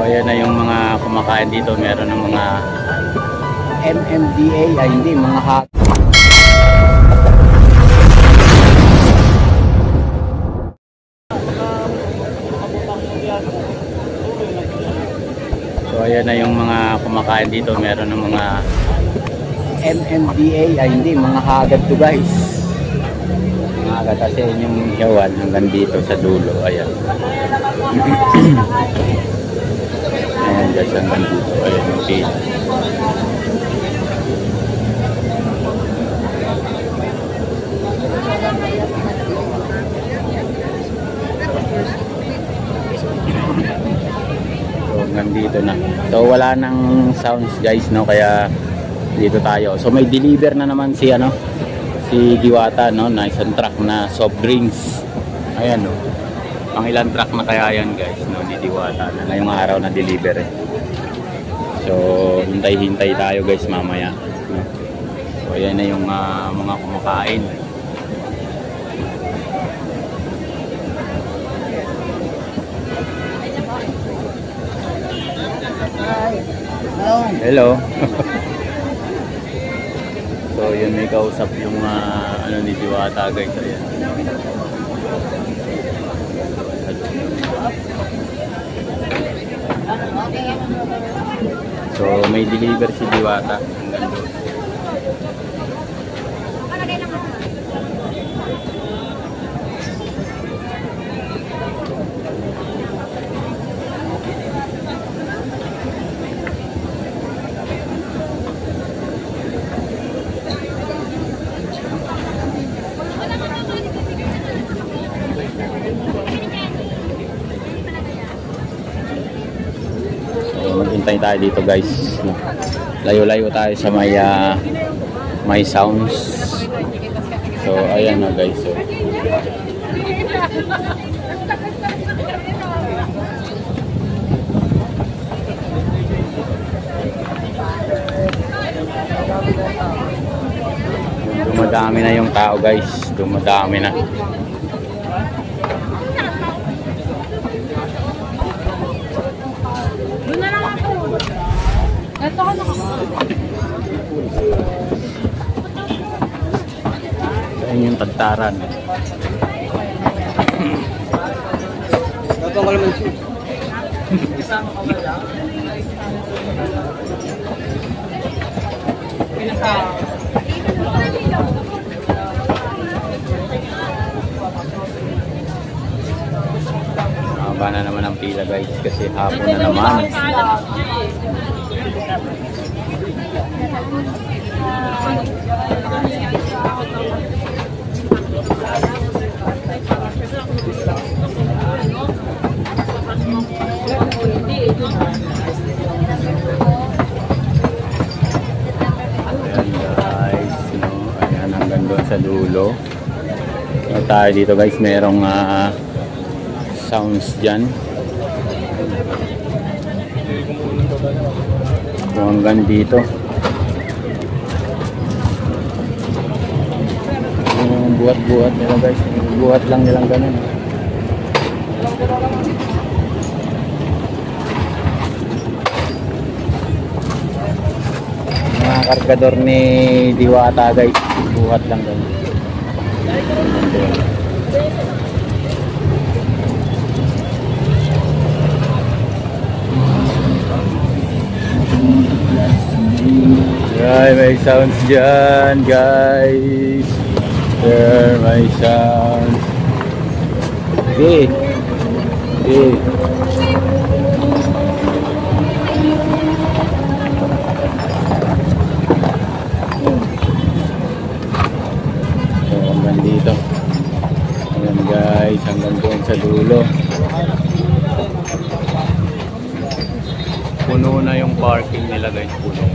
ayan na yung mga kumakain dito. Meron ng mga MMDA, ay hindi, mga hot. So ayan na yung mga kumakain dito. Meron ng mga MMDA, ay hindi, mga hagad to guys. Mga hagad kasi yung yawan hanggang dito sa dulo. Ayan. Ayan guys, hanggang dito. Ayan yung pila. So hanggang dito na. So wala nang sounds guys, no, kaya dito tayo. So may deliver na naman si si Diwata, no, na isang truck na soft drinks. Ayan, no. Ang ilang truck na kaya yan guys, no, ni Diwata na ngayong araw na deliver. So hintay-hintay tayo guys mamaya, no. So ayan na yung mga kumakain. Hello. So yun, may kausap yung ni Diwata guys. Ayan. So may deliver si Diwata hanggang doon. Maghintay tayo dito guys. Layo-layo tayo sa may sounds. So ayan na guys. So dumadami na yung tao guys. Dumadami na. Ayan yung tagtaran. Haba na naman ang pila guys kasi hapon na naman. Ayan guys, no? Ayan hanggang doon sa dulo. So, tayo dito guys, merong sounds dyan. So, hanggang dito. Buhat-buhat nila guys. Buhat lang nilang ganun. Mga kargador ni Diwata guys. Buhat lang ganun. Ay, may sounds dyan guys. There, may sounds. Okay. Okay. So, hanggang dito. Ayan guys, hanggang doon sa dulo. Puno na yung parking nila guys, puno.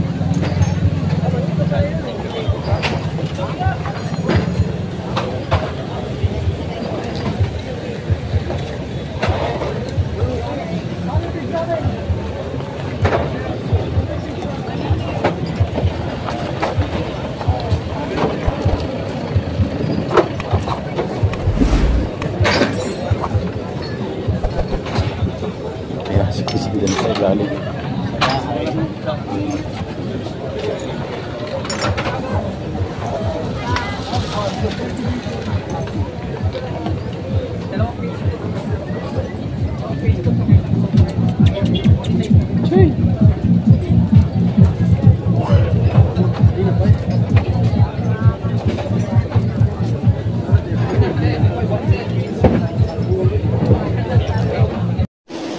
Dun sa ilalim.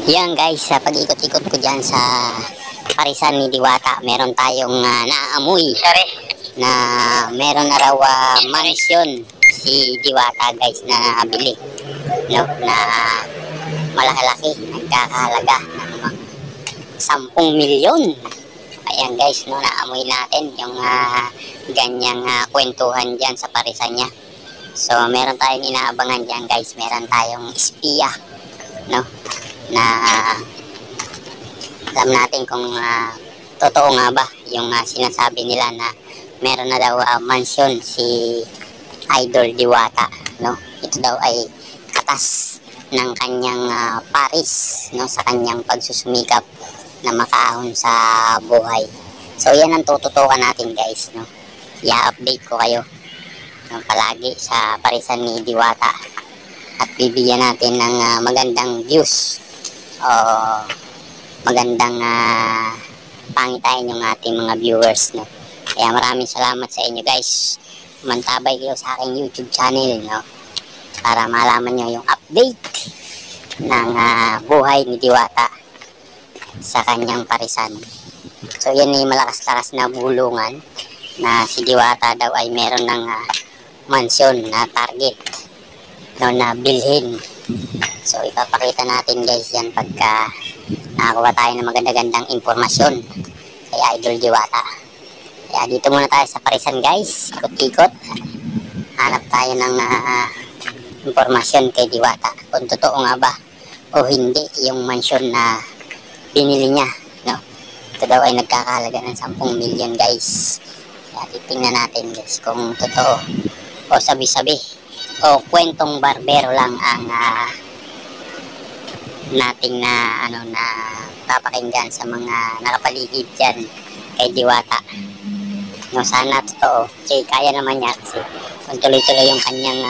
Yan guys, sa pag-ikot-ikot ko dyan sa Parisan ni Diwata, meron tayong naaamoy na meron na raw mansion si Diwata guys na nabili, no? Na malaki-laki, nagkakahalaga ng mga 10 milyon. Ayan guys, no, naamoy natin yung ganyang kwentuhan dyan sa Parisan niya. So meron tayong inaabangan dyan guys, meron tayong espiya, no, na alam natin kung totoo nga ba yung sinasabi nila na meron na daw mansion si Idol Diwata, no? Ito daw ay katas ng kanyang paris, no, sa kanyang pagsusumikap na makaahon sa buhay. So yan ang tututukan natin guys, no? I-update ko kayo, no, palagi sa Parisan ni Diwata at bibigyan natin ng magandang views o magandang pangitain yung ating mga viewers, no? Kaya maraming salamat sa inyo guys, mantabay kayo sa aking YouTube channel, no, para malaman nyo yung update ng buhay ni Diwata sa kanyang Parisan. So yan ay malakas-lakas na bulungan na si Diwata daw ay meron ng mansyon na target, no, na bilhin. So ipapakita natin guys yan pagka nakakuha tayo ng maganda-gandang impormasyon kay Idol Diwata. Kaya dito muna tayo sa Parisan guys, ikot-ikot, hanap tayo ng impormasyon kay Diwata kung totoo nga ba o hindi yung mansyon na binili niya, no? Ito daw ay nagkakahalaga ng 10 milyon guys. Kaya titingnan natin guys kung totoo o sabi-sabi o kwentong barbero lang ang nating na papakinggan sa mga nakapaligid dyan kay Diwata, no? Sana totoo, kasi kaya naman niya, kasi kung tuloy-tuloy yung kanyang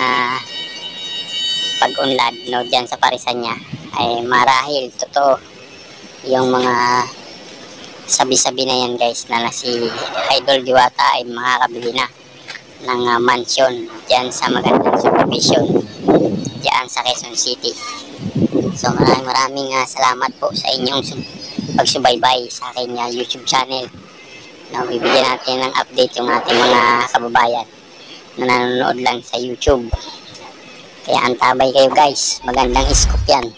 pag-unlad, no, dyan sa Parisan niya, ay marahil totoo yung mga sabi-sabi na yan guys, na si Idol Diwata ay makakabili na ng mansion dyan sa magandang subdivision dyan sa Quezon City. So maraming salamat po sa inyong pagsubaybay sa aking YouTube channel, no? Bibigyan natin ng update yung ating mga kababayan na nanonood lang sa YouTube. Kaya antabay kayo guys, magandang scoop yan.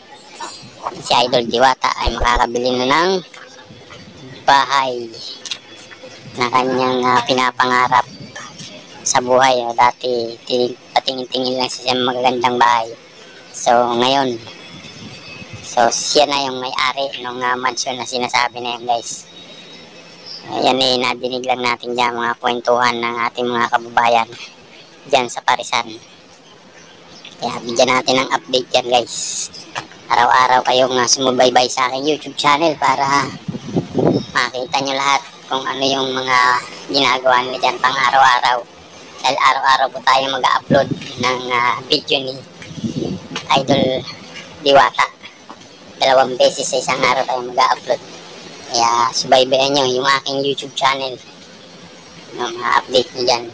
Si Idol Diwata ay makakabili na ng bahay na kanyang pinapangarap sa buhay. Dati patingin-tingin lang sa magagandang bahay. So ngayon, so siya na yung may-ari ng mansion na sinasabi na yan guys. Ayan eh, nadinig lang natin dyan mga kwentuhan ng ating mga kababayan dyan sa Parisan. Kaya bigyan natin ng update yan guys. Araw-araw kayong sumubaybay sa aking YouTube channel para makita nyo lahat kung ano yung mga ginagawa nila dyan pang araw-araw. Dahil araw-araw po tayo mag-upload ng video ni Idol Diwata. 2 beses sa isang araw tayo mag-upload. Kaya subaybayan nyo yung aking YouTube channel, no, update nyo dyan.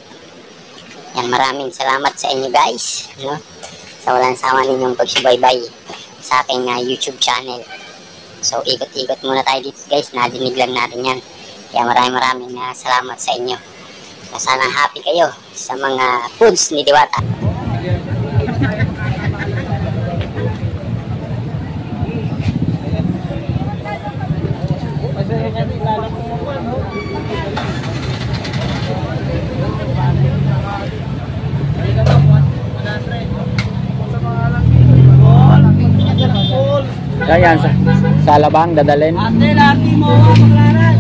Yan, maraming salamat sa inyo guys, no, sa walang sawa ninyong pagsubaybay sa aking YouTube channel. So ikot-ikot muna tayo dito guys, nadinig lang natin yan. Kaya maraming salamat sa inyo. Sana happy kayo sa mga foods ni Diwata. Ayan, sa labang dadalhin. Ate, lagi mo maklaran.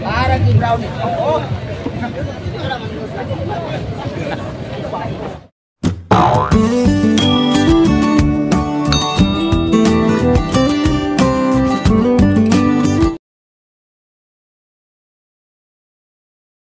Parang brown.